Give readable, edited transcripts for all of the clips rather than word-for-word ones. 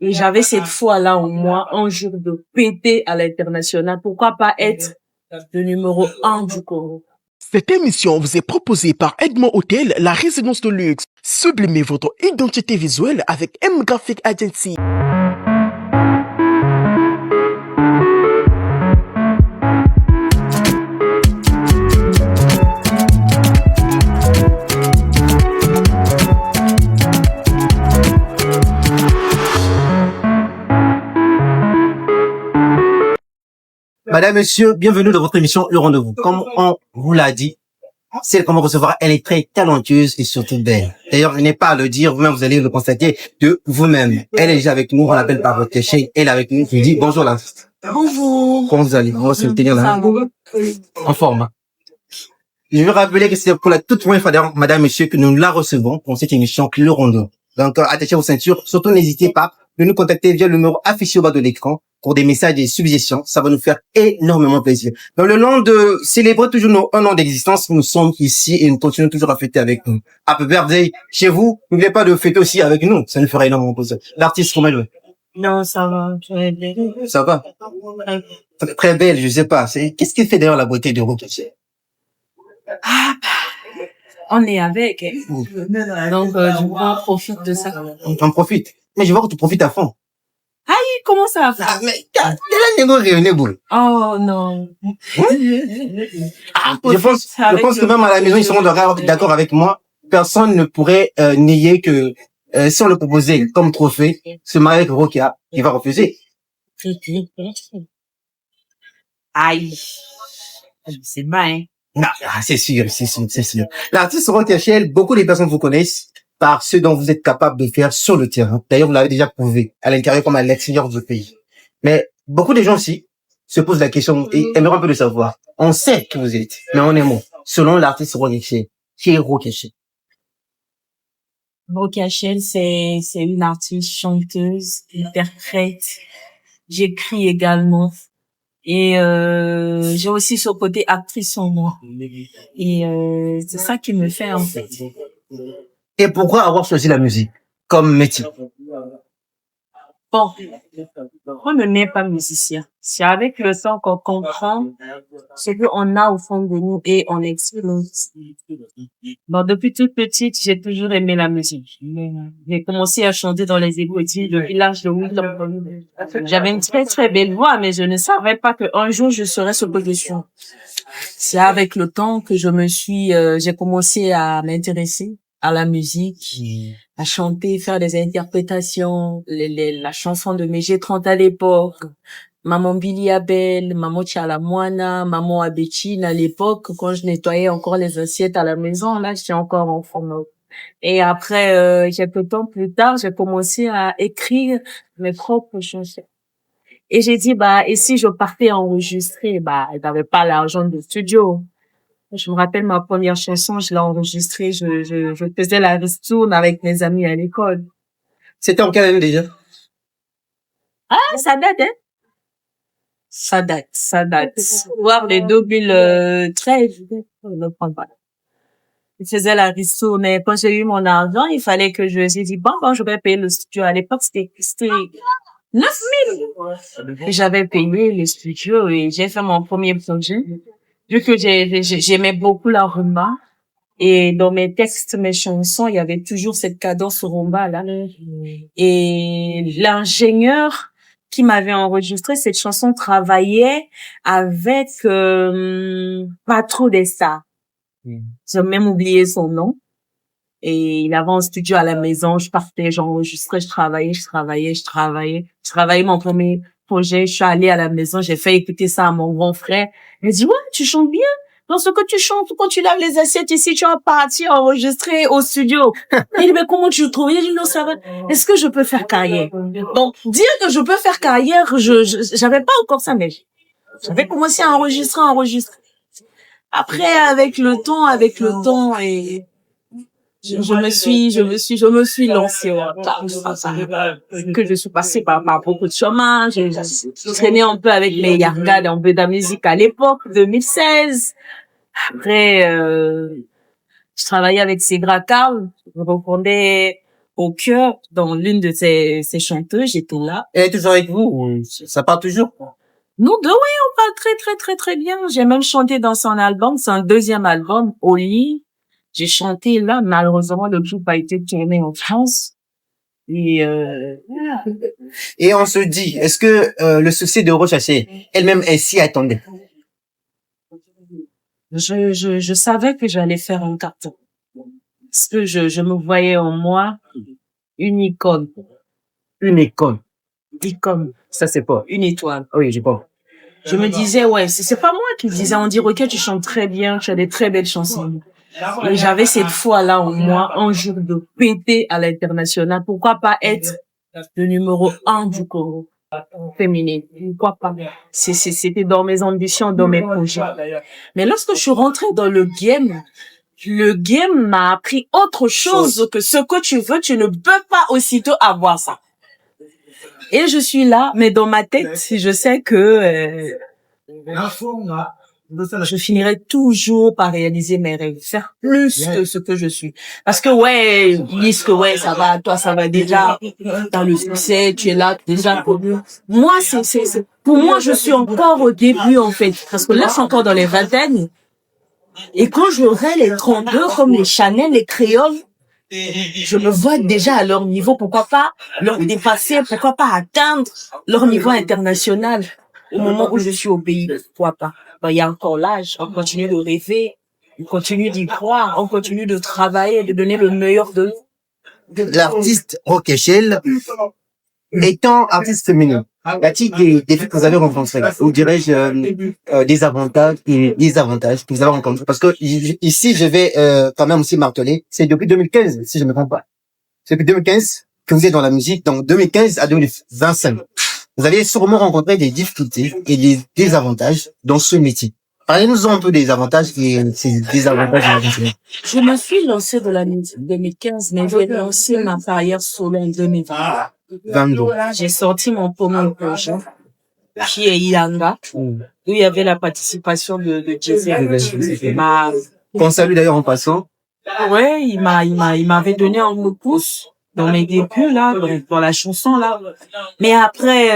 Et j'avais cette foi-là en moi, un jour de péter à l'international. Pourquoi pas être le numéro 1 du Congo? Cette émission vous est proposée par Edmond Hotel, la résidence de luxe. Sublimez votre identité visuelle avec M Graphic Agency. Madame, monsieur, bienvenue dans votre émission Le Rendez-vous. Comme on vous l'a dit, celle qu'on va recevoir, elle est très talentueuse et surtout belle. D'ailleurs, je n'ai pas à le dire, vous-même, vous allez le constater de vous-même. Elle est déjà avec nous, on l'appelle par votre cachet. Elle est avec nous, je lui dis bonjour l'artiste. Bonjour. Comment vous allez? On va se tenir là. En forme. Je veux rappeler que c'est pour la toute première fois, d'ailleurs, madame, monsieur, que nous la recevons pour cette émission Le Rendez-vous. Donc, attachez vos ceintures. Surtout, n'hésitez pas de nous contacter via le numéro affiché au bas de l'écran pour des messages et suggestions. Ça va nous faire énormément plaisir. Dans le long de célébrer toujours nos 1 an d'existence, nous sommes ici et nous continuons toujours à fêter avec nous. Happy birthday chez vous. N'oubliez pas de fêter aussi avec nous. Ça nous ferait énormément plaisir. L'artiste, comment elle va? Non, ça va. Ça va? Très belle, je sais pas. Qu'est-ce qui fait d'ailleurs la beauté de Rock? Ah, on est avec, hein. Donc, du coup, on profite de ça. On profite. Mais je vois que tu profites à fond. Aïe, comment ça va? Ah, mais, oh non. Je pense que même à la maison, ils seront d'accord avec moi. Personne ne pourrait nier que si on le proposait comme trophée, se marier avec Rokia, il va refuser. Aïe. C'est bien, hein. Non, c'est sûr. L'artiste Rokia Shell, beaucoup de personnes vous connaissent par ce dont vous êtes capable de faire sur le terrain. D'ailleurs, vous l'avez déjà prouvé, à l'intérieur comme à l'extérieur de votre pays. Mais beaucoup de gens aussi se posent la question et aimeraient un peu de savoir. On sait qui vous êtes, mais on est mot. Selon l'artiste Rokia Shell, qui est Rokia Shell? Rokia Shell, c'est une artiste, chanteuse, interprète. J'écris également. Et j'ai aussi ce côté actrice en moi. Et c'est ça qui me fait, en fait. Et pourquoi avoir choisi la musique comme métier? Bon, on ne naît pas musicien. C'est avec le temps qu'on comprend ce qu'on a au fond de nous et on explose. Bon, depuis toute petite, j'ai toujours aimé la musique. J'ai commencé à chanter dans les égouts depuis l'âge de 8 ans. J'avais une très très belle voix, mais je ne savais pas qu'un jour je serais sur position. C'est avec le temps que j'ai commencé à m'intéresser à la musique, à chanter, faire des interprétations, la chanson de G30 à l'époque, Maman Billy Abel, Maman Tchalamoana, Maman Abetine à l'époque, quand je nettoyais encore les assiettes à la maison, là, j'étais encore enfant. Et après, quelques temps plus tard, j'ai commencé à écrire mes propres chansons. Et j'ai dit, et si je partais enregistrer, j'avais pas l'argent de studio. Je me rappelle ma première chanson, je l'ai enregistrée, je faisais la ristourne avec mes amis à l'école. C'était en quelle année déjà? Ah, ça date, hein? Ça date. Voir les 2013, je ne prends pas. Je faisais la ristourne, et quand j'ai eu mon argent, il fallait que j'ai dit, je vais payer le studio. À l'époque, c'était 9 000. J'avais payé le studio et j'ai fait mon premier projet. Vu que j'aimais beaucoup la rumba. Et dans mes textes, mes chansons, il y avait toujours cette cadence rumba, là. Et l'ingénieur qui m'avait enregistré cette chanson travaillait avec, Patro des Stars. J'ai même oublié son nom. Et il avait un studio à la maison, je partais, j'enregistrais, je travaillais mon premier projet, je suis allée à la maison, j'ai fait écouter ça à mon grand frère. Il m'a dit, ouais, tu chantes bien. Dans ce que tu chantes, quand tu laves les assiettes ici, tu vas partir enregistrer au studio. Il dit, mais comment tu le trouves? Il dit, non, ça va. Est-ce que je peux faire carrière? Donc, dire que je peux faire carrière, j'avais pas encore ça, mais j'avais commencé à enregistrer. Après, avec le temps et je me suis lancée que je suis passée par beaucoup de chemins. J'ai traîné un peu avec les Yargad, un peu de la musique à l'époque, 2016. Après, je travaillais avec Segra Carl. Je répondais au chœur dans l'une de ces chanteuses, j'étais là. Elle est toujours avec vous ou ça part toujours? Nous deux, oui, on parle très, très, très, très bien. J'ai même chanté dans son album, son deuxième album, Au lit. J'ai chanté là. Malheureusement, le clip a été tourné en France. Et Et on se dit, est-ce que le succès de Recherché elle-même, elle s'y attendait? je savais que j'allais faire un carton. Parce que je me voyais en moi une icône. Une école. Icône. Ça, c'est pas. Une étoile. Oui, j'ai pas. Je me disais, ouais, c'est pas moi qui me disais, on dit, ok, tu chantes très bien, tu as des très belles chansons. Et j'avais cette foi-là en moi, un jour de péter à l'international. Pourquoi pas être le numéro 1 du Congo féminin? Pourquoi pas? C'était dans mes ambitions, dans mes projets. Mais lorsque je suis rentrée dans le game m'a appris autre chose que ce que tu veux, tu ne peux pas aussitôt avoir ça. Et je suis là, mais dans ma tête, je sais que je finirai toujours par réaliser mes rêves, faire plus que ce que je suis. Parce que ouais, ils disent que ouais, ça va, toi ça va déjà, dans le succès, tu es là, déjà connu. Moi, pour moi, je suis encore au début en fait, parce que là, je suis encore dans les vingtaines. Et quand j'aurai les 32, comme les Chanel, les créoles, je me vois déjà à leur niveau, pourquoi pas leur dépasser, pourquoi pas atteindre leur niveau international au moment où je suis au pays, pourquoi pas. Il y a encore l'âge, on continue de rêver, on continue d'y croire, on continue de travailler, de donner le meilleur de nous. L'artiste Rockechel étant artiste féminin, y a-t-il des défis que vous avez rencontrés, ou dirais-je des avantages et désavantages que vous avez rencontrés? Parce que ici, je vais quand même aussi marteler, c'est depuis 2015, si je ne me trompe pas. C'est depuis 2015 que vous êtes dans la musique, donc 2015 à 2025. Vous avez sûrement rencontré des difficultés et des désavantages dans ce métier. Parlez-nous un peu des avantages et des désavantages. Je me suis lancée dans la musique en 2015, mais j'ai lancé ma carrière solo en 2020. 22. J'ai sorti mon premier projet, qui est Ilanga, où il y avait la participation de Jay-Z. Qu'on salue d'ailleurs en passant. Ouais, il m'avait donné un coup de pouce dans mes débuts, là, dans la chanson, là. Mais après,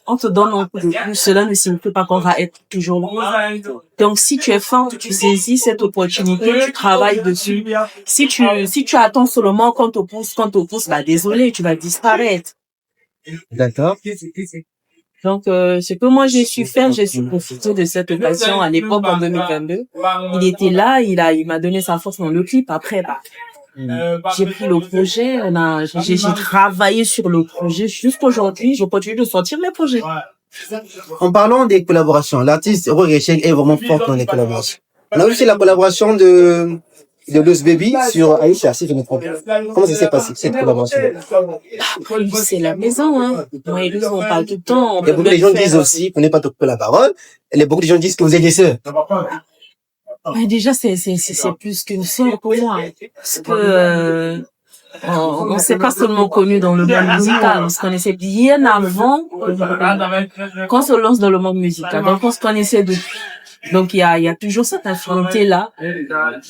on te donne un coup de pouce, cela ne signifie pas qu'on va être toujours là. Donc, si tu es fort, tu saisis cette opportunité, tu travailles dessus. Si tu attends seulement qu'on te pousse, bah, désolé, tu vas disparaître. D'accord. Donc, ce que moi j'ai su faire, j'ai su profiter de cette occasion à l'époque en 2022. Il était là, il m'a donné sa force dans le clip. Après, bah, j'ai pris le projet, j'ai travaillé sur le projet jusqu'aujourd'hui. Je continue de sortir mes projets. En parlant des collaborations, l'artiste Rockechel est vraiment forte dans les collaborations. On a aussi la collaboration de Lost Baby sur Aïcha, si je me trompe. Comment ça s'est passé, cette collaboration? C'est la maison, hein. Moi et lui, on parle tout le temps. Et beaucoup de gens disent aussi, pour ne pas te couper la parole, beaucoup de gens disent que vous êtes des sœurs. Ouais, déjà, c'est plus qu'une sœur pour moi. Parce que, on s'est pas seulement connus dans le monde musical. On se connaissait bien avant qu'on se lance dans le monde musical. Donc, on se connaissait depuis. Donc, il y a toujours cette affinité-là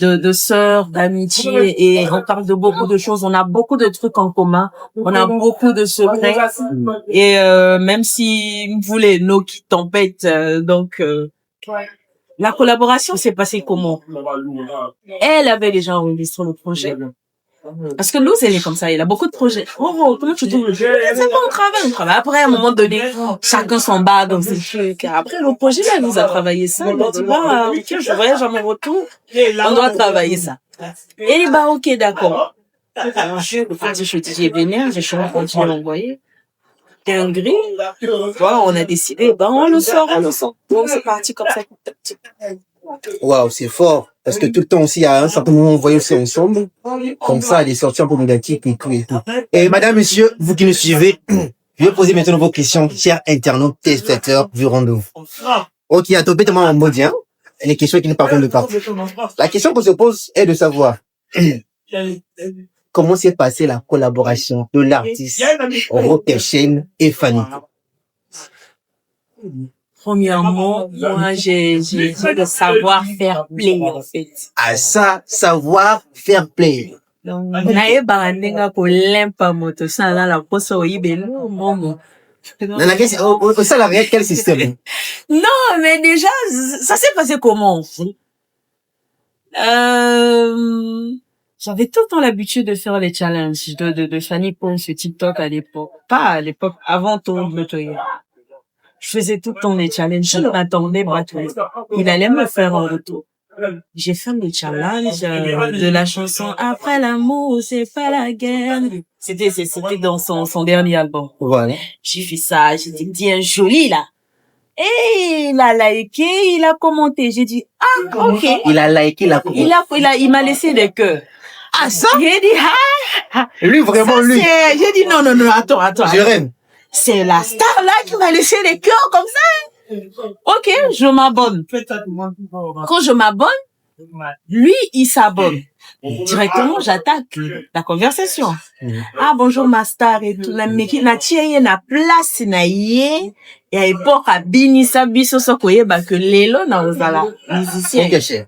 de sœurs, d'amitié, et on parle de beaucoup de choses. On a beaucoup de trucs en commun. On a beaucoup de secrets. Et, même si vous les nos qui tempêtent, la collaboration s'est passée comment? Elle avait déjà enregistré le projet. Parce que nous, elle est comme ça, elle a beaucoup de projets. Oh, comment tu trouves? C'est pas on travaille. Après, à un moment donné, chacun s'en bat dans ses trucs. Après, le projet, elle nous a travaillé ça. Elle a dit, bah, ok, je voyage à mon retour. On doit travailler ça. Et bah, ok, d'accord. Je dis, j'ai vénère, j'ai changé, continué à l'envoyer. T'es un gris. Voilà, on a décidé, bah, on le sort. Donc, c'est parti comme ça. Waouh, c'est fort. Parce que tout le temps aussi, à un certain moment, on voyait aussi ensemble. Comme ça, elle est sortie un peu médiatique et tout et tout. Et madame, monsieur, vous qui nous suivez, je vais poser maintenant vos questions, chers internautes, téléspectateurs du rendez-vous. Ok, à topé tellement en mode, hein. Les questions qui nous parviennent de partout. La question qu'on se pose est de savoir comment s'est passée la collaboration de l'artiste Rockechel et Fanny. Premièrement, moi, j'ai le savoir-faire play, en fait. À ça, savoir faire play. Donc, nae barandenga ko lempa moto ça là la poste oyibelo momo. Ça, la réelle, quel système? Non, mais déjà, ça s'est passé comment? J'avais tout le temps l'habitude de faire les challenges de Fanny Pong sur TikTok à l'époque. Pas à l'époque, avant tout le truc. Je faisais tout le temps les challenges. Je m'attendais pas tout. Il allait me faire en retour. J'ai fait le challenge de la chanson Après l'amour, c'est pas la guerre. C'était dans son dernier album. Voilà. J'ai fait ça, j'ai dit, bien joli, là. Et il a liké, il a commenté. J'ai dit, ah, ok. Il a liké, il m'a laissé des cœurs. Ah, ça? J'ai dit, ah. Lui, vraiment, ça, lui. J'ai dit, non, attends. Je rêve. C'est la star, là, qui m'a laissé des cœurs comme ça. Ok, je m'abonne. Quand je m'abonne, lui, il s'abonne. Directement, j'attaque la conversation. Ah, bonjour, ma star et tout. Na tiye na place na ye. Ya époque, à binisa biso sokoye, que lelo na ozala musicien. Ok, cher.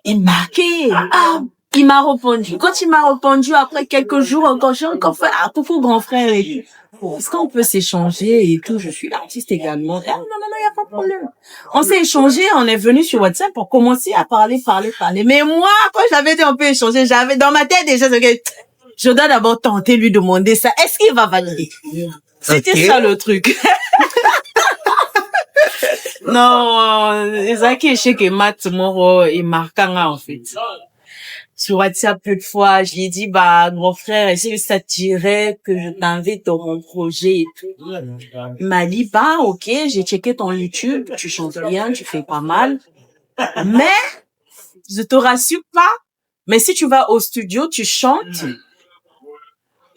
Il marquait. Ah, il m'a répondu. Quand il m'a répondu, après quelques jours, encore, j'ai encore fait, ah, coucou, grand frère et tout. Est-ce qu'on peut s'échanger et tout? Je suis l'artiste également. Ah, non, y a pas de problème. On s'est échangé, on est venu sur WhatsApp pour commencer à parler. Mais moi, quand j'avais dit on peut échanger, j'avais dans ma tête déjà, je dois d'abord tenter lui demander ça. Est-ce qu'il va valider? C'était ça le truc. Non, Zaki, je sais que Matt Moro est marquant, en fait. Sur WhatsApp, peu de fois, je lui ai dit, grand frère, est-ce que ça t'irait que je t'invite dans mon projet et tout? Il m'a dit, ok, j'ai checké ton YouTube, tu chantes bien, tu fais pas mal. Mais, je te rassure pas, mais si tu vas au studio, tu chantes.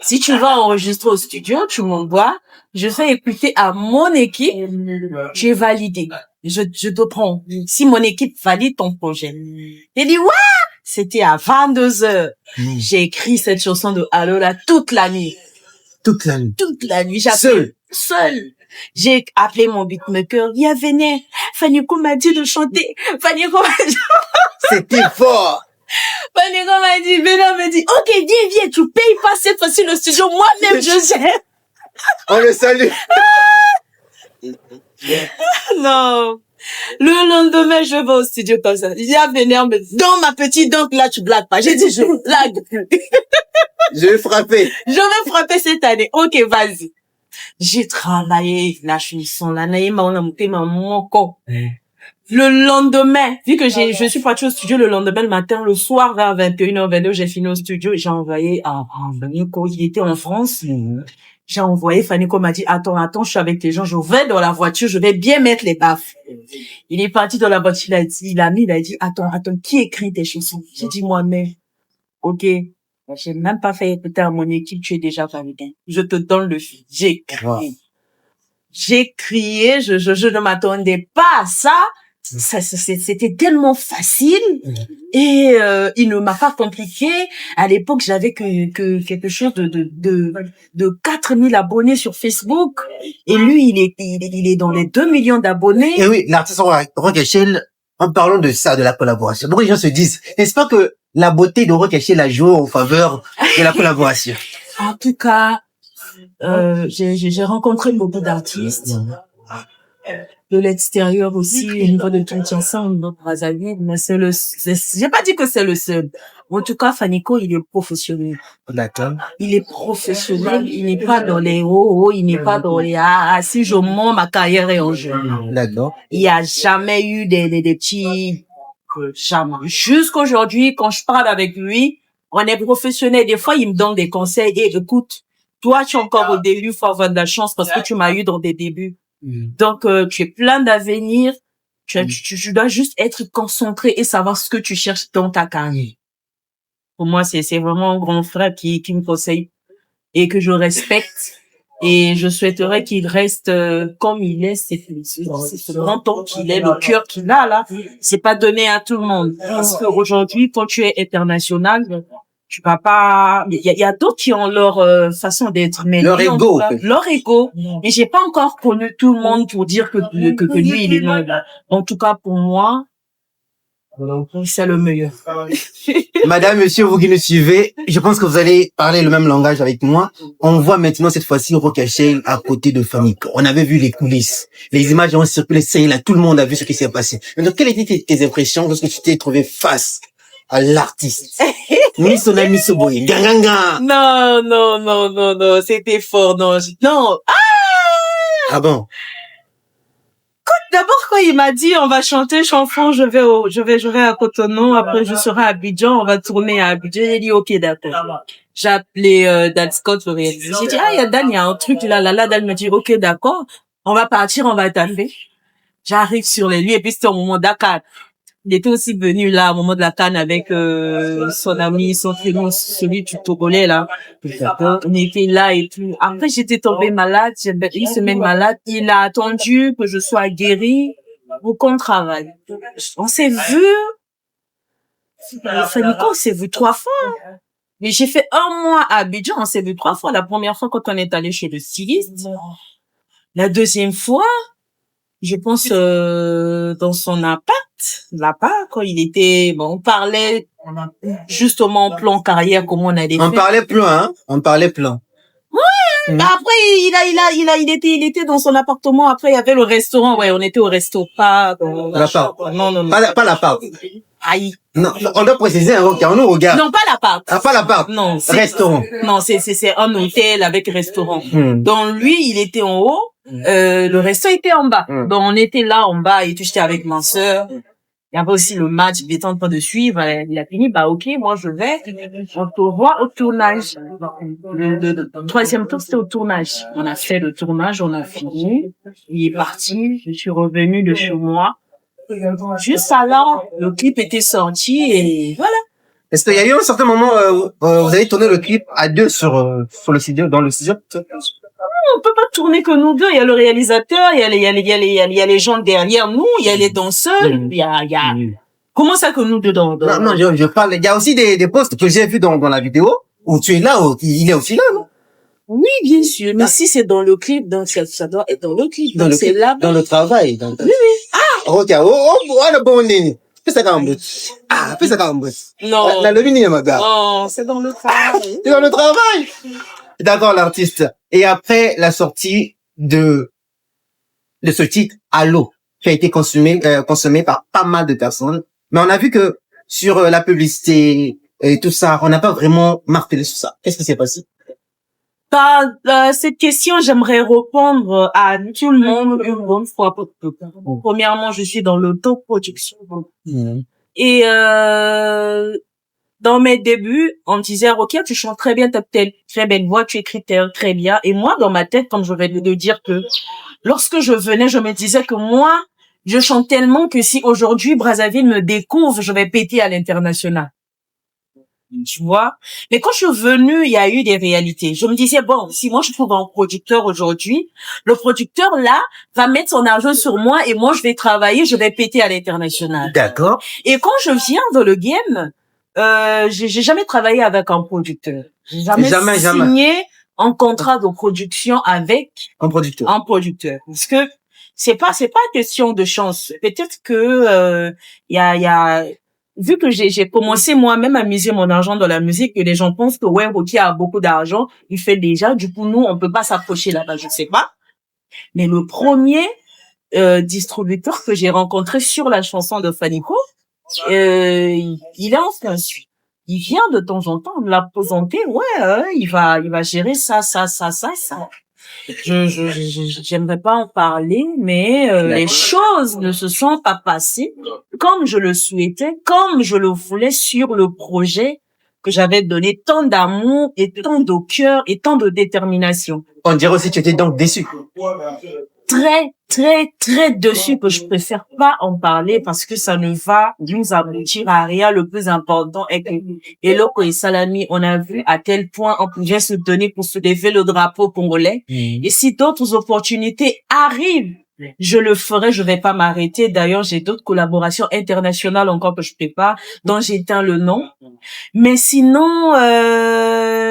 Si tu vas enregistrer au studio, tu m'envoies, je fais écouter à mon équipe, tu es validé. Je te prends. Si mon équipe valide ton projet. J'ai dit, ouais! C'était à 22h. J'ai écrit cette chanson de Alola toute la nuit. Toute la nuit. Seul. J'ai appelé mon beatmaker. Viens, venez. Faniko m'a dit de chanter. C'était fort. Faniko m'a dit, Benoît m'a dit, ok, viens, tu payes pas cette fois-ci le studio. Moi-même, je gère. On le salue. Non. Le lendemain, je vais au studio comme ça. Il y a venir, mais dans ma petite dent, là, tu blagues pas. J'ai dit, je blague. Je vais frapper. Je vais frapper cette année. Ok, vas-y. J'ai travaillé la chanson, la naïma, on a monté ma moko. Le lendemain, vu que je suis partie au studio le lendemain le matin, le soir vers 21h, 22h, j'ai fini au studio et j'ai envoyé à Faniko, il était en France. J'ai envoyé, Faniko m'a dit, attends, je suis avec les gens, je vais dans la voiture, je vais bien mettre les baffes. Il est parti dans la voiture, il a dit, attends, qui écrit tes chansons? J'ai dit, moi-même. Ok. J'ai même pas fait écouter à mon équipe, tu es déjà validé. Je te donne le fil. J'ai crié. Wow. J'ai crié, je ne m'attendais pas à ça. C'était tellement facile et il ne m'a pas compliqué. À l'époque, j'avais que quelque chose de 4000 abonnés sur Facebook et lui il est dans les 2 millions d'abonnés. Et oui, l'artiste Rock Echelle, en parlant de ça, de la collaboration, beaucoup de gens se disent, n'est-ce pas que la beauté de Rock Echelle a joué en faveur de la collaboration? En tout cas, j'ai rencontré beaucoup d'artistes. De l'extérieur aussi, au niveau de Kinshasa, de Brazzaville, mais j'ai pas dit que c'est le seul. En tout cas, Faniko, il est professionnel. D'accord. Il est professionnel, il n'est pas dans les hauts, il n'est pas dans les si je mens, ma carrière est en jeu. D'accord. Il y a jamais eu des petits, jamais. Jusqu'aujourd'hui, quand je parle avec lui, on est professionnel. Des fois, il me donne des conseils et écoute, toi, tu es encore au début, faut avoir de la chance parce que tu m'as eu dans des débuts. Donc, tu es plein d'avenir. Tu dois juste être concentré et savoir ce que tu cherches dans ta carrière. Pour moi, c'est vraiment un grand frère qui me conseille et que je respecte. Et je souhaiterais qu'il reste comme il est. C'est ce grand homme qu'il est, le cœur qu'il a là. C'est pas donné à tout le monde. Parce qu'aujourd'hui, quand tu es international, tu vas pas, il y a d'autres qui ont leur façon d'être, mais leur ego. Leur ego. Et j'ai pas encore connu tout le monde pour dire que lui il est noble. En tout cas pour moi, C'est le meilleur. Madame, monsieur, vous qui nous suivez, je pense que vous allez parler le même langage avec moi. On voit maintenant cette fois-ci Roch Achille à côté de Famille. On avait vu les coulisses. Les images ont circulé, ça y est, là, tout le monde a vu ce qui s'est passé. Donc, quelles étaient tes impressions lorsque tu t'es trouvé face à l'artiste? Miss son ami Soboy. Ganganga. Non, c'était fort, non. Ah bon? D'abord, quand il m'a dit, on va chanter chanson, je vais à Cotonou, après je serai à Abidjan, on va tourner à Abidjan. J'ai dit, ok, d'accord. J'ai appelé, Dan Scott, le réalisateur. J'ai dit, il y a Dan, il y a un truc là. Dan me dit, ok, d'accord. On va partir, on va taper. J'arrive sur les lieux, et puis c'était au moment d'Akan. Il était aussi venu là, au moment de la CAN avec, son ami, son film, celui du Togolais, là. On était là et tout. Après, j'étais tombée malade. J'ai une semaine malade. Il a attendu que je sois guérie pour qu'on travaille. On s'est vu, on s'est vu 3 fois. Mais j'ai fait 1 mois à Abidjan, on s'est vu 3 fois. La première fois quand on est allé chez le styliste. La deuxième fois, je pense, dans son appart, là-bas, quand il était, bon, on parlait justement en plan carrière, comment on allait faire. On parlait plein, hein? On parlait plein. Ouais! Après, il était dans son appartement. Après, il y avait le restaurant. Ouais, on était au resto, pas dans l'appart. Non. Pas l'appart. Aïe. Non, on doit préciser, hein, on nous regarde. Non, pas l'appart. Ah, pas l'appart. Non. Restaurant. Non, c'est un hôtel avec restaurant. Donc, lui, il était en haut. Le resto était en bas. Donc, on était là, en bas, et tout, j'étais avec ma sœur. Il y avait aussi le match, il était en train de suivre. Il a fini, bah, ok, moi, je vais. On te voit au tournage. Le 3e tour, c'était au tournage. On a fait le tournage, on a fini. Il est parti. Je suis revenue de chez moi. Juste alors, le clip était sorti et voilà. Est-ce qu'il y a eu un certain moment où vous avez tourné le clip à 2 sur le studio, dans le studio? On peut pas tourner que nous 2. Il y a le réalisateur, il y a les gens derrière nous, il y a les danseurs, il y a. Comment ça que nous 2 dans... Non, je parle. Il y a aussi des posts que j'ai vus dans la vidéo où tu es là, où il est aussi là, non? Oui, bien sûr. Mais si c'est dans le clip, donc ça doit être dans le clip. Donc c'est là. Dans le travail. Oui. Ah, ok. Le bon nez. Fais ça quand même. Fais ça quand même. Non. La lumière, ma gars. Non, c'est dans le travail. C'est dans le travail. D'accord, l'artiste. Et après la sortie de ce titre, Allô, qui a été consommé par pas mal de personnes. Mais on a vu que sur la publicité et tout ça, on n'a pas vraiment martelé sur ça. Qu'est-ce qui s'est passé? Cette question, j'aimerais répondre à tout le monde une bonne fois pour toutes. Premièrement, je suis dans l'autoproduction. Et dans mes débuts, on me disait, ok, tu chantes très bien, t'as très belle voix, tu écris très bien. Et moi, dans ma tête, comme je vais le dire que lorsque je venais, je me disais que moi, je chante tellement que si aujourd'hui Brazzaville me découvre, je vais péter à l'international. Tu vois? Mais quand je suis venue, il y a eu des réalités. Je me disais, bon, si moi je trouve un producteur aujourd'hui, le producteur là va mettre son argent sur moi et moi je vais travailler, je vais péter à l'international. D'accord. Et quand je viens dans le game, j'ai jamais travaillé avec un producteur. J'ai jamais signé un contrat de production avec un producteur. Parce que c'est pas question de chance. Peut-être que il y a vu que j'ai commencé moi-même à miser mon argent dans la musique, que les gens pensent que ouais, Rocky a beaucoup d'argent, il fait déjà, du coup nous on peut pas s'approcher là-bas, je sais pas. Mais le premier distributeur que j'ai rencontré sur la chanson de Fanico, il est en France. Il vient de temps en temps me la présenter, il va gérer ça. J'aimerais pas en parler, mais les choses ne se sont pas passées comme je le souhaitais, comme je le voulais sur le projet que j'avais donné tant d'amour et tant de cœur et tant de détermination. On dirait aussi que tu étais donc déçu. Très déçu, que je préfère pas en parler parce que ça ne va nous aboutir à rien. Le plus important est que Eloko et Salami, on a vu à quel point on pouvait se donner pour se lever le drapeau congolais. Et si d'autres opportunités arrivent, je le ferai, je vais pas m'arrêter. D'ailleurs, j'ai d'autres collaborations internationales encore que je prépare, dont j'éteins le nom. Mais sinon,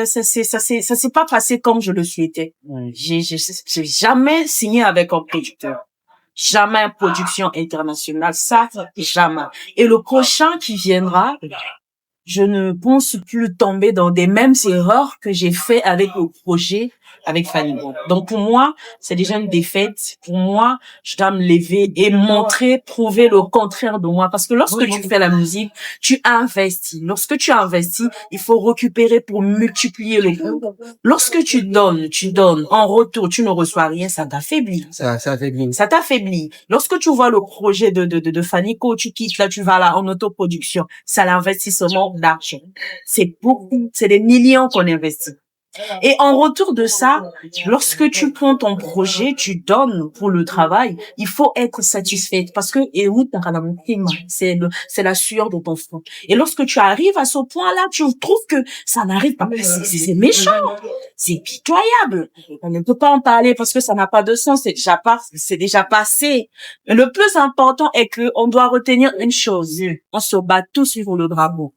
ça s'est pas passé comme je le souhaitais. J'ai jamais signé avec un producteur. Jamais production internationale, ça, jamais. Et le prochain qui viendra, je ne pense plus tomber dans des mêmes erreurs que j'ai fait avec le projet avec Fanny. Donc pour moi, c'est déjà une défaite. Pour moi, je dois me lever et montrer, prouver le contraire de moi. Parce que lorsque tu fais la musique, tu investis. Lorsque tu investis, il faut récupérer pour multiplier le coup. Lorsque tu donnes. En retour, tu ne reçois rien, ça t'affaiblit. Ça affaiblit. Ça t'affaiblit. Lorsque tu vois le projet de Fanico, tu quittes, là, tu vas là en autoproduction. C'est l'investissement d'argent. C'est beaucoup, c'est des millions qu'on investit. Et en retour de ça, lorsque tu prends ton projet, tu donnes pour le travail, il faut être satisfait parce que c'est la sueur de ton front. Et lorsque tu arrives à ce point-là, tu trouves que ça n'arrive pas. C'est méchant. C'est pitoyable. On ne peut pas en parler parce que ça n'a pas de sens. C'est déjà passé. Mais le plus important est que on doit retenir une chose. On se bat tous sur le drapeau.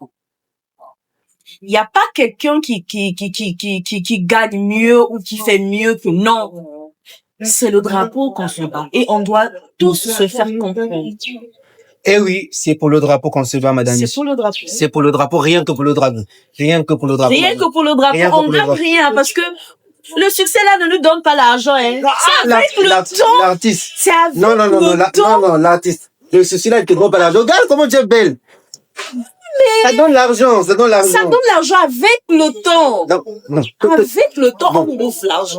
Il n'y a pas quelqu'un qui gagne mieux ou qui fait mieux que non. C'est le drapeau qu'on se bat. Et on doit tous se faire comprendre. Eh oui, c'est pour le drapeau qu'on se bat, madame. C'est pour le drapeau. C'est pour le drapeau, rien que pour le drapeau. Rien que pour le drapeau. Rien que pour le drapeau. On gagne rien parce que le succès là ne nous donne pas l'argent, hein. C'est avec le temps. L'artiste. C'est avec non, le temps. Non, l'artiste. Le succès là, il te donne pas l'argent. Regarde comment tu es belle. Ça donne l'argent, Ça donne l'argent avec le temps. Non. Avec le temps, on bouffe l'argent.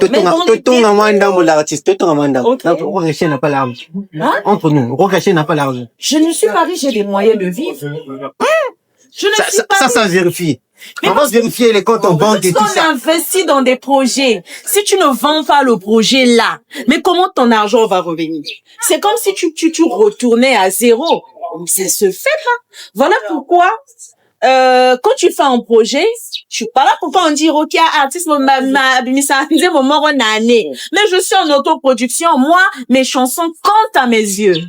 Rocaché n'a pas l'argent. Entre nous, Rocaché n'a pas l'argent. Je ne suis pas riche, j'ai des moyens de vivre. Je ne suis pas riche. Ça vérifie. On va vérifier les comptes en banque et tout ça. On investit dans des projets. Si tu ne vends pas le projet là, mais comment ton argent va revenir? C'est comme si tu retournais à zéro. Ça se fait pas. Voilà pourquoi, quand tu fais un projet, je suis pas là pour pas en dire, ok, artiste, mais je suis en autoproduction. Moi, mes chansons comptent à mes yeux.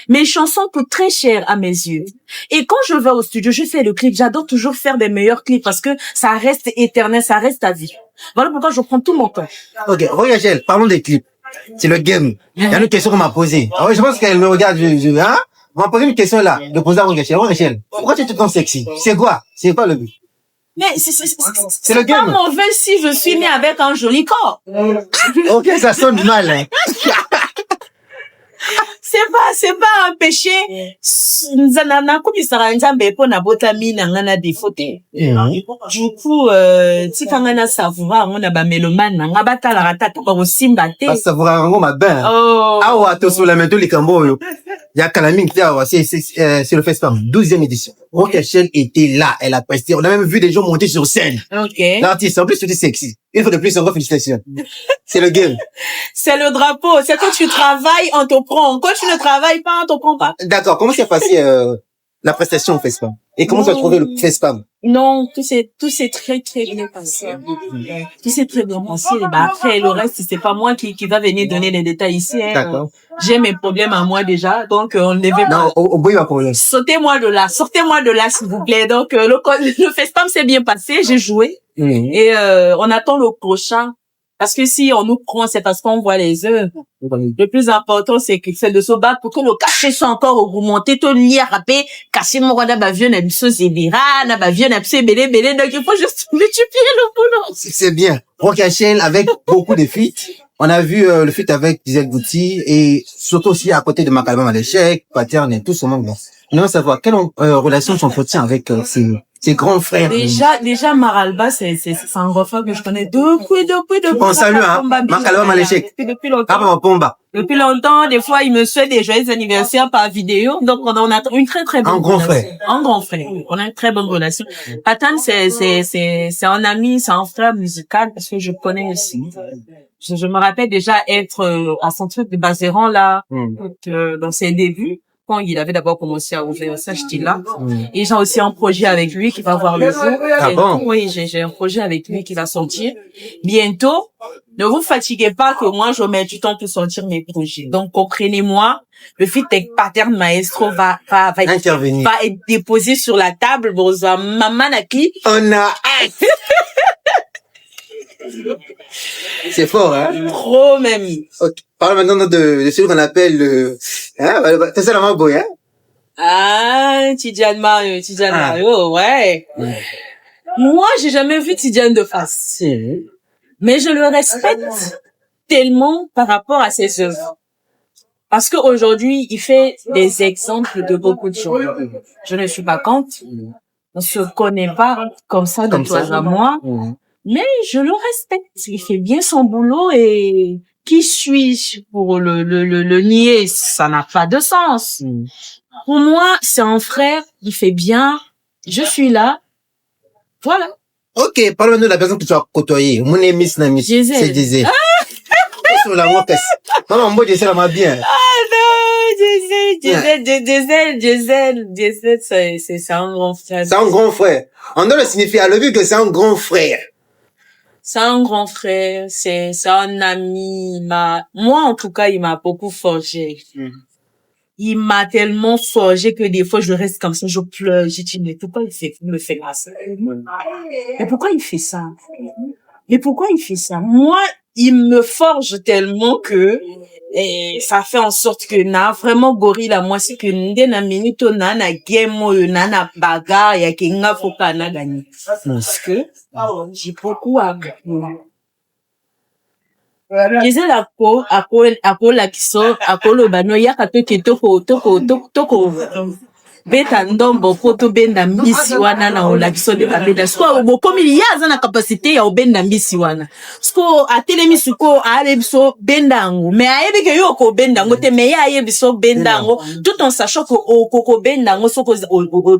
Mes chansons coûtent très cher à mes yeux. Et quand je vais au studio, je fais le clip. J'adore toujours faire des meilleurs clips parce que ça reste éternel, ça reste à vie. Voilà pourquoi je prends tout mon temps. Ok, Royagel, parlons des clips. C'est le game. Il y a une question qu'on m'a posée. Je pense qu'elle me regarde, hein? On va poser une question là, de poser à Royagel. Royagel, pourquoi tu es tout le temps sexy? C'est quoi le but? Mais c'est le game. Pas mauvais si je suis née avec un joli corps. Ok, ça sonne mal, hein. C'est pas un péché. Nzanana kubisara nzambe po na botami na ngana défaute. Du coup, tika ngana savura ngona ba mélomane na ngabata la ratata ba osimba te. Ba savura ngo maben. Oh. Awa to sur la mento likambo yo. Ya kalaming tiawa, c'est le festival 12e édition. Rocaché était là, elle a presté. On a même vu des gens monter sur scène. OK. L'artiste, en plus, tu dis sexy. Une fois de plus, encore félicitations. C'est le game. C'est le drapeau. C'est quand tu travailles, on te prend. Quand tu ne travailles pas, on te prend pas. D'accord. Comment s'est passé, la prestation au FESPAM? Et comment tu as trouvé le FESPAM? Non, tout s'est très, très bien passé. Tout s'est très bien passé. Bah, après, le reste, c'est pas moi qui va venir donner les détails ici, hein. D'accord. J'ai mes problèmes à moi déjà, donc on ne devait pas. Non, au bout, il va problème. Sortez-moi de là, s'il vous plaît. Donc, le FESPAM s'est bien passé, j'ai joué. Et, on attend le prochain. Parce que si on nous prend, c'est parce qu'on voit les œuvres. Le plus important, c'est de se battre pour que le cachet soit encore augmenté. Tout lié à rapper, cachet mon roi n'a vieux n'a biso zébira, n'a vieux n'a biso belé. Donc, il faut juste multiplier le boulot. C'est bien. Rocaché avec beaucoup de feats. On a vu le feat avec Gisèle Goutti et surtout aussi à côté de Makalbam à l'échec, Paterne et tout ce monde. On aimerait savoir quelle relation tu entretiens avec ses grands frères. Déjà, Maralba, c'est un refrain que je connais depuis. On salue, hein, Makalbam à l'échec. Depuis longtemps. Depuis longtemps, des fois, il me souhaite des joyeux anniversaires par vidéo. Donc, on a une très, très bonne relation. Un grand frère. On a une très bonne relation. Patane, c'est un ami, c'est un frère musical parce que je connais aussi. Je me rappelle déjà être à son truc de Bazéran, là, dans ses débuts, quand il avait d'abord commencé à ouvrir ça, j'étais là. Et j'ai aussi un projet avec lui qui va voir le jour. Ah bon? Oui, j'ai un projet avec lui qui va sortir bientôt. Ne vous fatiguez pas que moi, je mets du temps pour sortir mes projets. Donc, comprenez-moi. Le feat avec Paterne Maestro va intervenir. Va être déposé sur la table. Bon, maman Naki. On a hâte. C'est fort, hein? Trop même. Ok. Parlons maintenant de celui qu'on appelle, c'est ça la maboy, hein? Ah, Tidiane Mario, ouais. Moi, j'ai jamais vu Tidiane de face. Mais je le respecte tellement par rapport à ses œuvres. Parce qu'aujourd'hui, il fait des exemples de beaucoup de gens. Je ne suis pas contre. On se connaît pas comme ça de toi à moi. Mais je le respecte. Il fait bien son boulot et qui suis-je pour le nier? Ça n'a pas de sens. Pour moi, c'est un frère. Il fait bien. Je suis là. Voilà. Ok, parle-nous de la personne que tu as côtoyée. Mon ami, c'est Gisèle. Sur la moquette. Non, moi, Gisèle, elle m'a bien. Gisèle, c'est un grand frère. C'est un grand frère. On doit le signifier à l'objet que c'est un grand frère. C'est un grand frère, c'est un ami, moi, en tout cas, il m'a beaucoup forgé. Il m'a tellement forgé que des fois, je reste comme ça, je pleure, je dis, mais pourquoi il me fait ça? Mais pourquoi il fait ça? Mais pourquoi il fait ça? Moi, il me forge tellement que, ça fait en sorte que na vraiment gorille la moi c'est que nde na minute na game na bagarre ya kinga foka na gagner parce que j'ai beaucoup appris. Disais la ko la kiso akolo bano ya ka toko beta ndombo poto benda mbisi wana na olakiso de babeda sko bokomi yaza na capacité ya obenda mbisi wana sko atelemi suko ayebiso bendango mais ayebike yo ko bendango te mais ya ayebiso bendango tout en sachant que ko bendango soko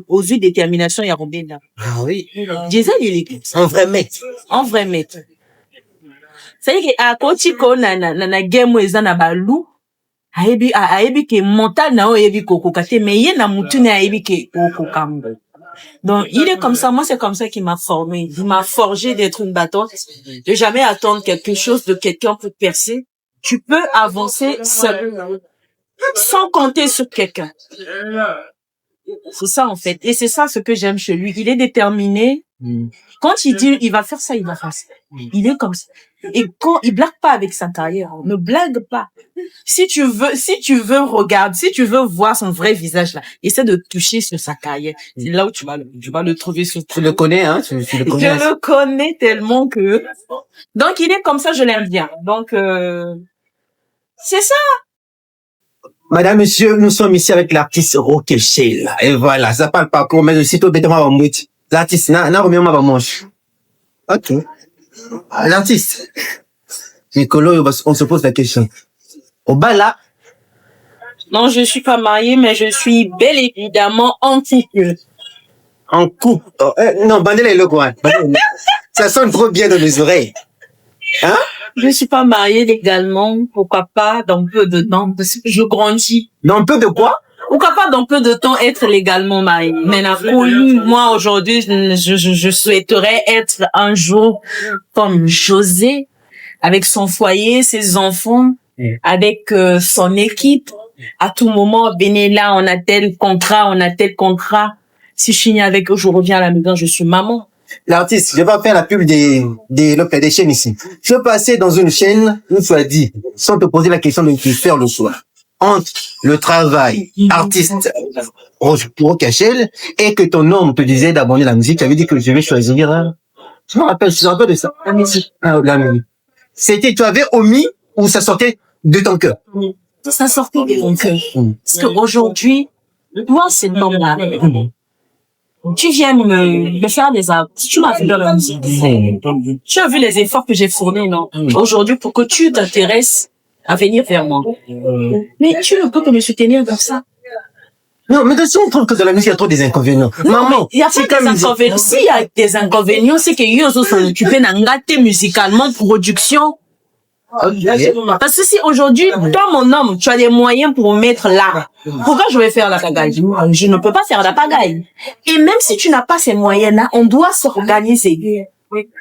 aux yeux détermination ya ko benda. Ah oui. Disais il est un vrai maître. C'est que a koti ko na game eza na balu ayebi ke mental na oyebi kokoka te mais ye na mutu na ayebi ke kokoka. Donc il est comme ça, moi c'est comme ça qu'il m'a formé, il m'a forgé d'être une battante, de jamais attendre quelque chose de quelqu'un pour percer. Tu peux avancer seul sans compter sur quelqu'un. C'est ça en fait, et c'est ça ce que j'aime chez lui, il est déterminé. Quand il dit il va faire ça, il va faire ça. Il est comme ça. Et quand il blague pas avec sa carrière, ne blague pas. Si tu veux regarder, si tu veux voir son vrai visage là, essaie de toucher sur sa carrière. C'est là où tu vas le trouver sur. Tu le connais, hein? Tu le connais. Je le connais tellement que. Donc il est comme ça, je l'aime bien. Donc c'est ça. Madame, monsieur, nous sommes ici avec l'artiste Rockeshell. Et voilà, ça parle pas pour mais aussi tout bêtement en mouille. L'artiste, n'a remis ma manche. Ok. L'artiste. Nicolo, on se pose la question. Au bas là. Non, je suis pas mariée, mais je suis bel évidemment en couple. En couple? Oh, non, Bandela est le quoi. Ça sonne trop bien dans mes oreilles. Hein? Je suis pas mariée légalement. Pourquoi pas dans peu de temps, parce que je grandis. Dans peu de quoi? Pourquoi pas dans peu de temps être légalement mariée? Mais moi aujourd'hui, je souhaiterais être un jour comme José, avec son foyer, ses enfants, avec son équipe. À tout moment, venez là, on a tel contrat. Si je finis avec eux, je reviens à la maison, je suis maman. L'artiste, je vais pas faire la pub des chaînes ici. Je vais passer dans une chaîne, une fois dit, sans te poser la question de te faire le choix. Entre le travail artiste pour Rockeshell et que ton homme te disait d'abandonner la musique, tu avais dit que je vais choisir, hein. Je me rappelle de ça. La musique. Ah, la musique. C'était, tu avais omis ou ça sortait de ton cœur? Ça sortait de mon cœur. Parce qu'aujourd'hui, moi, c'est normal. Tu viens me faire des artistes. Tu m'as vu dans la musique. Tu as vu les efforts que j'ai fournis, non? Aujourd'hui, pour que tu t'intéresses à venir vers moi. Mais tu ne peux que me soutenir comme ça. Non, mais de toute façon, on trouve que dans la musique, il y a trop des inconvénients. Non, maman, il y a pas des inconvénients. S'il y a des inconvénients, c'est que yo sont occupés d'engager musicalement, production. Okay. Parce que si aujourd'hui, toi, mon homme, tu as des moyens pour me mettre là, pourquoi je vais faire la pagaille? Je ne peux pas faire la pagaille. Et même si tu n'as pas ces moyens-là, on doit s'organiser.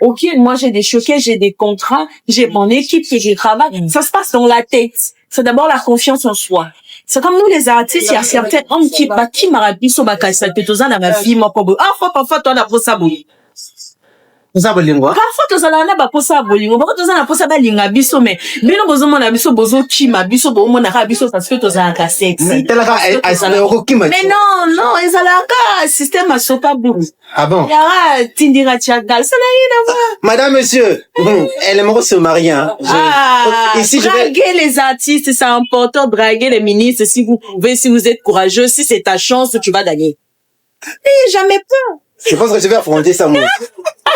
Ok, moi j'ai des choquets, j'ai des contrats, j'ai mon équipe que je travaille. Ça se passe dans la tête. C'est d'abord la confiance en soi. C'est comme nous les artistes, il y a certains hommes qui m'arrêtent sur ma casse, que tous dans ma vie, moi, pour faut parfois toi, la pour ça, Ça va lingua. Parfois, tous allons na baposa bolingo. Parfois, tous allons posa balinga biso, mais bino bozo mona biso bozo chima biso bo mona ka biso parce que tous allons sexy. Mais non, ils allons système à sopa boum. Ah bon? Yara tindira tchagal, ça n'a rien à voir. Madame, monsieur, elle aimerait se marier, hein. Ici, draguer les artistes, c'est important, draguer les ministres, si vous pouvez, si vous êtes courageux, si c'est ta chance, tu vas gagner. N'ayez jamais peur. Je pense que je vais affronter ça, moi.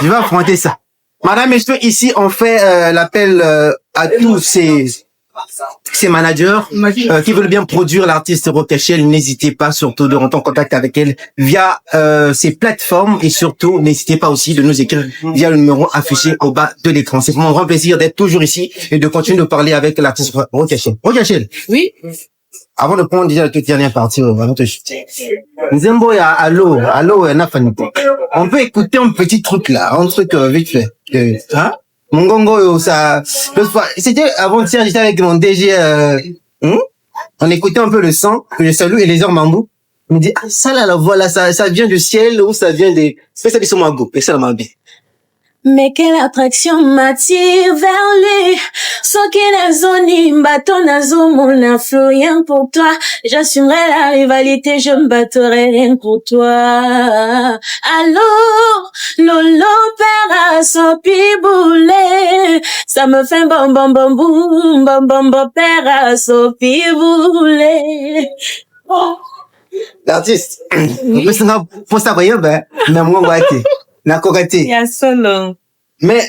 Je vais affronter ça. Madame, monsieur, ici, on fait l'appel à tous ces managers qui veulent bien produire l'artiste Rokachel. N'hésitez pas surtout de rentrer en contact avec elle via ces plateformes et surtout n'hésitez pas aussi de nous écrire via le numéro affiché au bas de l'écran. C'est mon grand plaisir d'être toujours ici et de continuer de parler avec l'artiste Rokachel. Rokachel. Oui. Avant de prendre déjà la toute dernière partie, Nzembo ya allo, on peut écouter un petit truc là, un truc vite fait. Hein? Mongongo, ça, c'était avant-hier, j'étais avec mon DG, on écoutait un peu le son, que je salue, et les heures Mambou. Il me dit, ah, ça là, la voix là, ça vient du ciel, ou ça vient des, c'est ça, ils sont magou, et ça, la mabie. Mais quelle attraction m'attire vers lui. Ce qui est zoni, bateau nazo, mon influe, rien pour toi. J'assumerai la rivalité, je me battrai rien pour toi. Alors, Lolo perd à son piboulet. Ça me fait bam bam bam boum, bam bam bam perd à son piboulet. Oh. L'artiste. Oui. Pour ça, voyez, ben, mais moi, il y a solo. Mais,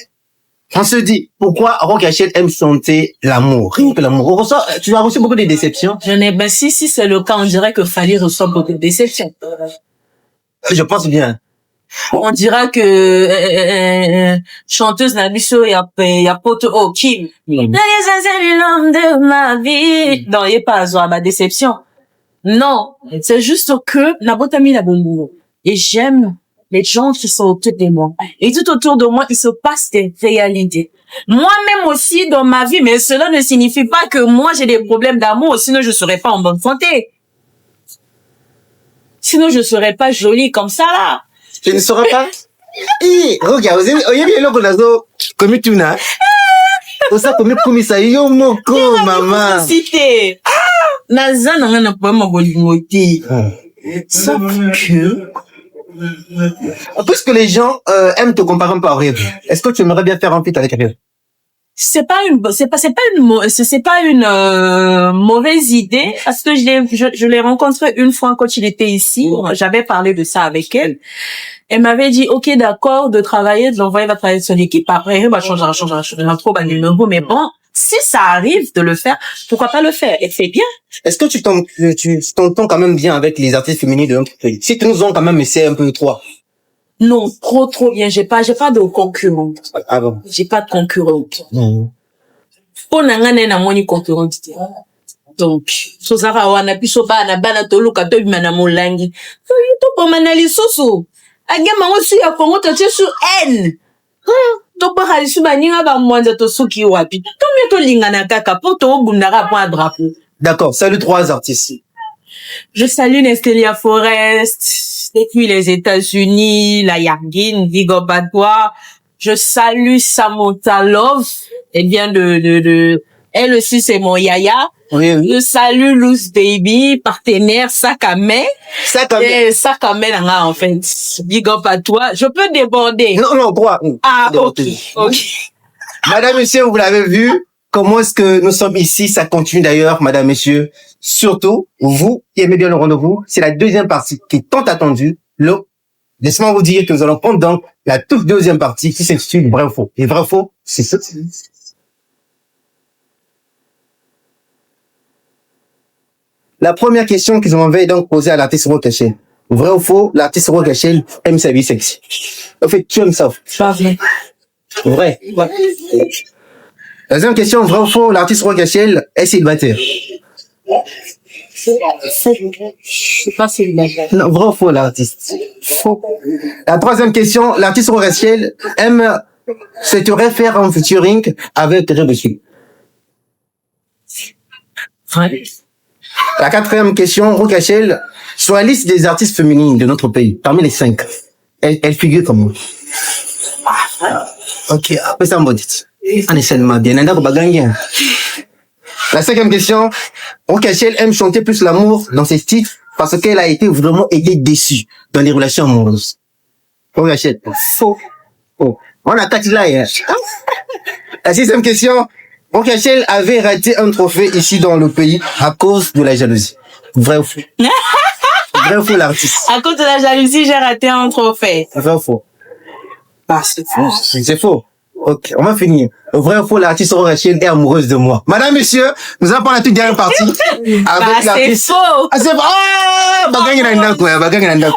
on se dit, pourquoi Rokachel aime chanter l'amour? Rien que l'amour. Tu as reçu beaucoup de déceptions? Si c'est le cas, on dirait que Fally reçoit beaucoup de déceptions. Je pense bien. On dira que, chanteuse Nabiso, il y a pote, oh, Kim. L'homme de ma vie. Non, il n'y a pas à ma déception. Non. C'est juste que, Nabotami la bonbon. Et j'aime les gens qui sont autour de moi. Et tout autour de moi, il se passe des réalités. Moi-même aussi dans ma vie, mais cela ne signifie pas que moi j'ai des problèmes d'amour, sinon je serais pas en bonne santé. Sinon je serais pas jolie comme ça là. Tu ne serais pas? Regarde, vous avez bien l'homme nazo, comme tu n'as. Pour ça, comme ça, yo moko, maman. Cité. Naza n'a pas ma volonté. Sauf que, puisque les gens aiment te comparer un peu à Rêve, est-ce que tu aimerais bien faire un feat avec Rêve? C'est pas une mauvaise idée parce que je l'ai rencontré une fois quand il était ici. J'avais parlé de ça avec elle. Elle m'avait dit ok d'accord de travailler, de l'envoyer va travailler sur l'équipe. Après bah changera trop bah nouveau mais bon si ça arrive de le faire pourquoi pas le faire et c'est bien. Est-ce que tu t'entends quand même bien avec les artistes féminines de notre pays? Si tu nous ont quand même essayé un peu trop. Non, trop bien. J'ai pas de concurrente. Ah bon? J'ai pas de concurrente. Pour n'angane na moni concurrente. Donc, sozara wana biso bana toluka to bimana molangi. To pomana lisusu. Agema ngosu ya Kongo to tiesu N. To ba halisu baninga ba mwanza to suki wapi. To mie to lingana kaka pour to bundara point drapeau. D'accord, salut 3 artistes. Je salue Nestelia Forest, depuis les États-Unis, la Yargin, Vigo Badwa. Je salue Samantha Love. Elle vient elle aussi c'est mon yaya. Oui. Je salue Loose Baby, partenaire sac à main. Sac à main, en fait. Big up à toi. Je peux déborder. Non, droit. Ah, ok. Madame, monsieur, vous l'avez vu. Comment est-ce que nous sommes ici? Ça continue d'ailleurs, madame, messieurs. Surtout, vous qui aimez bien le rendez-vous, c'est la deuxième partie qui est tant attendue. Laissez-moi vous dire que nous allons prendre donc la toute deuxième partie qui s'intitule Vrai ou Faux. Et Vrai ou Faux, c'est ça. La première question qu'ils ont donc posée à l'artiste Rokachel. Vrai ou faux, l'artiste Rokachel aime sa vie sexy. En fait, tu aimes ça. Pas vrai. Vrai. Ouais. La deuxième question, vrai ou faux, l'artiste Rokachel est célibataire. C'est pas célibataire. Non, vrai ou faux, l'artiste. Faux. La troisième question, l'artiste Rokachel souhaiterait faire un featuring avec Rebecca. Vrai. La quatrième question, Rokachel, sur la liste des artistes féminines de notre pays, parmi les 5, elle figure comme Ok, après ça, on dit. On essaie de bien. La cinquième question. Rachel aime chanter plus l'amour dans ses titres parce qu'elle a vraiment été déçue dans les relations amoureuses. Rachel. Faux. Oh. On attaque là, hein. La sixième question. Rachel avait raté un trophée ici dans le pays à cause de la jalousie. Vrai ou faux? Vrai ou faux, l'artiste? À cause de la jalousie, j'ai raté un trophée. Vrai ou faux? Bah, c'est faux. C'est faux. Ok, on va finir. Vrai ou faux, l'artiste Rachel est amoureuse de moi. Madame, monsieur, nous allons prendre la toute dernière partie. Avec Bah, c'est l'artiste. faux. Ah, c'est faux. Ah, bagang, il y en a quoi, bagang, il y en a